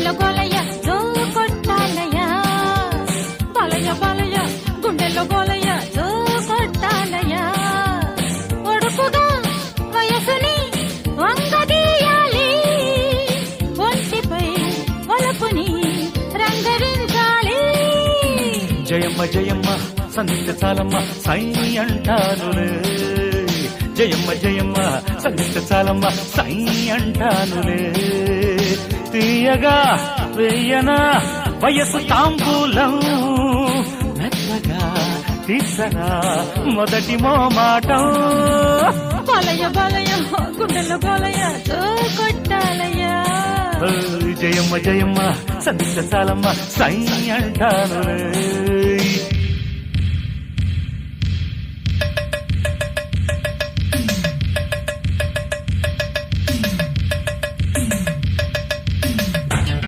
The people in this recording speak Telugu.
గుండెల్లో గోలయ్య జో కొట్టాలయ్య బాలయ్య బాలయ్య గుండెల్లో గోలయ్య జో కొట్టాలయ్య ఒడుపుగా వయసుని వంగదీయాలి ఒంటిపై వలపుని రంగరించాలి జయమ్మ జయమ్మ సంధిస్తే చాలమ్మ సై అంటానులే జయమ్మ జయమ్మ సంధిస్తే చాలమ్మ సై అంటానులే తీయగా వేయనా వయసు తాంబూలం మెత్తగా తీసరా మొదటి మోమాటం బాలయ్య బాలయ్య గుండెల్లో బాలయ్య జో కొట్టాలయ్య జయమ్మ జయమ్మ సంధిస్తే చాలమ్మ సై అంటానులే